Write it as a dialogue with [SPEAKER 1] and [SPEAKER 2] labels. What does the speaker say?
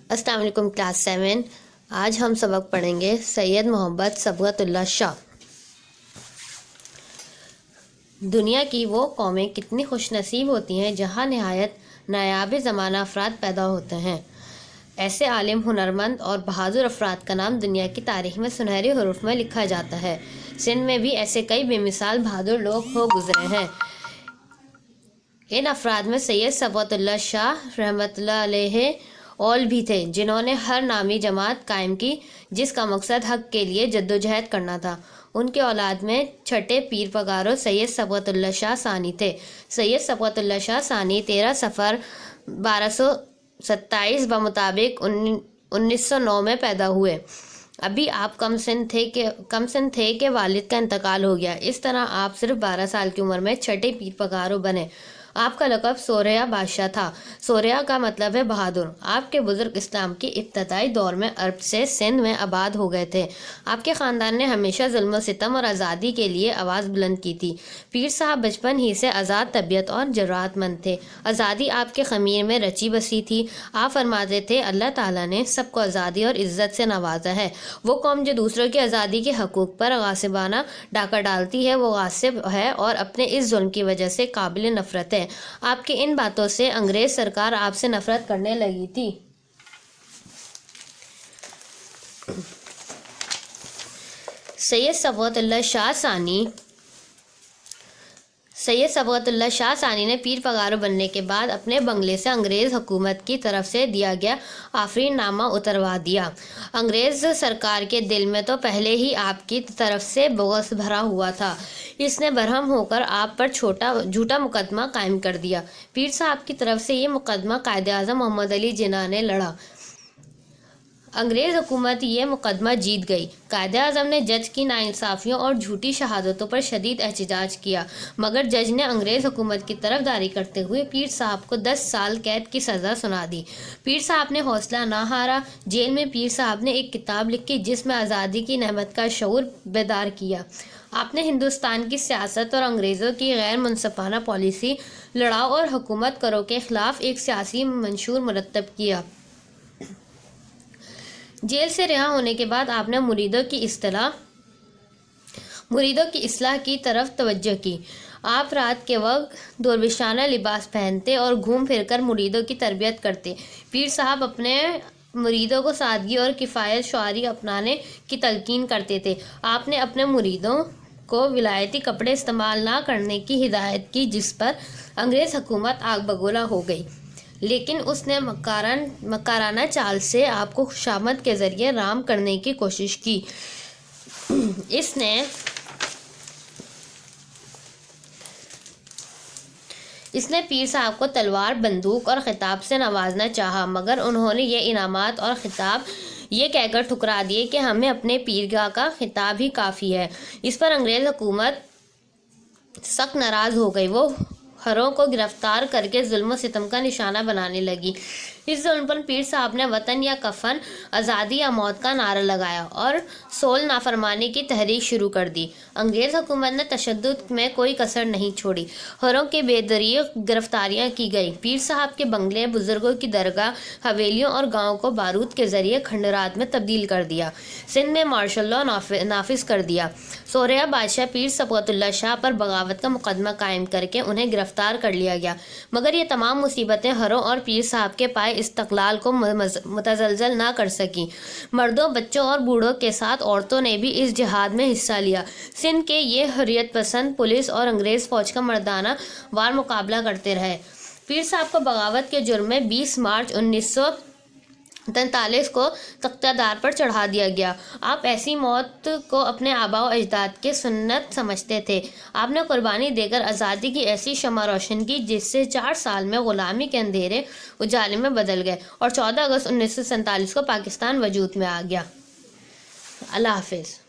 [SPEAKER 1] السلام علیکم کلاس 7۔ آج ہم سبق پڑھیں گے سید محمد صبغت اللہ شاہ۔ دنیا کی وہ قومیں کتنی خوش نصیب ہوتی ہیں جہاں نہایت نایاب زمانہ افراد پیدا ہوتے ہیں۔ ایسے عالم، ہنرمند اور بہادر افراد کا نام دنیا کی تاریخ میں سنہرے حروف میں لکھا جاتا ہے۔ سندھ میں بھی ایسے کئی بے مثال بہادر لوگ ہو گزرے ہیں۔ ان افراد میں سید صبغت اللہ شاہ رحمۃ اللہ علیہ اول بھی تھے، جنہوں نے ہر نامی جماعت قائم کی جس کا مقصد حق کے لیے جدوجہد کرنا تھا۔ ان کے اولاد میں چھٹے پیر پگارو سید صبغت اللہ شاہ ثانی تھے۔ سید صبغت اللہ شاہ ثانی 13 صفر 1227 بمطابق 1909 میں پیدا ہوئے۔ ابھی آپ کم سن تھے کہ والد کا انتقال ہو گیا۔ اس طرح آپ صرف 12 سال کی عمر میں چھٹے پیر پگارو بنے۔ آپ کا لقب سوریا بادشاہ تھا۔ سوریا کا مطلب ہے بہادر۔ آپ کے بزرگ اسلام کی ابتدائی دور میں عرب سے سندھ میں آباد ہو گئے تھے۔ آپ کے خاندان نے ہمیشہ ظلم و ستم اور آزادی کے لیے آواز بلند کی تھی۔ پیر صاحب بچپن ہی سے آزاد طبیعت اور جرأت مند تھے۔ آزادی آپ کے خمیر میں رچی بسی تھی۔ آپ فرماتے تھے، اللہ تعالیٰ نے سب کو آزادی اور عزت سے نوازا ہے۔ وہ قوم جو دوسروں کی آزادی کے حقوق پر غاصبانہ ڈاکہ ڈالتی ہے وہ غاصب ہے اور اپنے اس ظلم کی وجہ سے قابل نفرت ہے۔ آپ کی ان باتوں سے انگریز سرکار آپ سے نفرت کرنے لگی تھی۔ سید صبغت اللہ شاہ ثانی نے پیر پگارو بننے کے بعد اپنے بنگلے سے انگریز حکومت کی طرف سے دیا گیا آفرین نامہ اتروا دیا۔ انگریز سرکار کے دل میں تو پہلے ہی آپ کی طرف سے بغض بھرا ہوا تھا۔ اس نے برہم ہو کر آپ پر جھوٹا مقدمہ قائم کر دیا۔ پیر صاحب کی طرف سے یہ مقدمہ قائد اعظم محمد علی جناح نے لڑا۔ انگریز حکومت یہ مقدمہ جیت گئی۔ قائد اعظم نے جج کی ناانصافیوں اور جھوٹی شہادتوں پر شدید احتجاج کیا، مگر جج نے انگریز حکومت کی طرفداری کرتے ہوئے پیر صاحب کو 10 سال قید کی سزا سنا دی۔ پیر صاحب نے حوصلہ نہ ہارا۔ جیل میں پیر صاحب نے ایک کتاب لکھی جس میں آزادی کی نعمت کا شعور بیدار کیا۔ آپ نے ہندوستان کی سیاست اور انگریزوں کی غیر منصفانہ پالیسی، لڑاؤ اور حکومت کرو کے خلاف ایک سیاسی منشور مرتب کیا۔ جیل سے رہا ہونے کے بعد آپ نے مریدوں کی اصلاح کی طرف توجہ کی۔ آپ رات کے وقت درویشانہ لباس پہنتے اور گھوم پھر کر مریدوں کی تربیت کرتے۔ پیر صاحب اپنے مریدوں کو سادگی اور کفایت شعاری اپنانے کی تلقین کرتے تھے۔ آپ نے اپنے مریدوں کو ولایتی کپڑے استعمال نہ کرنے کی ہدایت کی جس پر انگریز حکومت آگ بگولا ہو گئی، لیکن اس نے مکارانہ چال سے آپ کو خوشامد کے ذریعے رام کرنے کی کوشش کی۔ اس نے پیر صاحب کو تلوار، بندوق اور خطاب سے نوازنا چاہا، مگر انہوں نے یہ انعامات اور خطاب یہ کہہ کر ٹھکرا دیے کہ ہمیں اپنے پیرگاہ کا خطاب ہی کافی ہے۔ اس پر انگریز حکومت سخت ناراض ہو گئی۔ وہ ہروں کو گرفتار کر کے ظلم و ستم کا نشانہ بنانے لگی۔ اس ظلم پر پیر صاحب نے وطن یا کفن، آزادی یا موت کا نعرہ لگایا اور سول نافرمانی کی تحریک شروع کر دی۔ انگریز حکومت نے تشدد میں کوئی کسر نہیں چھوڑی۔ ہروں کے بے دریغ گرفتاریاں کی گئی۔ پیر صاحب کے بنگلے، بزرگوں کی درگاہ، حویلیوں اور گاؤں کو بارود کے ذریعے کھنڈرات میں تبدیل کر دیا۔ سندھ میں مارشل لا نافذ کر دیا۔ سوریا بادشاہ پیر صبغت اللہ شاہ پر بغاوت کا مقدمہ قائم کر کے انہیں گرفتار کر لیا گیا، مگر یہ تمام مصیبتیں ہروں اور پیر صاحب کے پائے استقلال کو متزلزل نہ کر سکیں۔ مردوں، بچوں اور بوڑھوں کے ساتھ عورتوں نے بھی اس جہاد میں حصہ لیا۔ سندھ کے یہ حریت پسند پولیس اور انگریز فوج کا مردانہ وار مقابلہ کرتے رہے۔ پیر صاحب کو بغاوت کے جرم میں 20 مارچ 1943 کو تختہ دار پر چڑھا دیا گیا۔ آپ ایسی موت کو اپنے آباء و اجداد کی سنت سمجھتے تھے۔ آپ نے قربانی دے کر آزادی کی ایسی شمع روشن کی جس سے 4 سال میں غلامی کے اندھیرے اجالے میں بدل گئے اور 14 اگست 1947 کو پاکستان وجود میں آ گیا۔ اللہ حافظ۔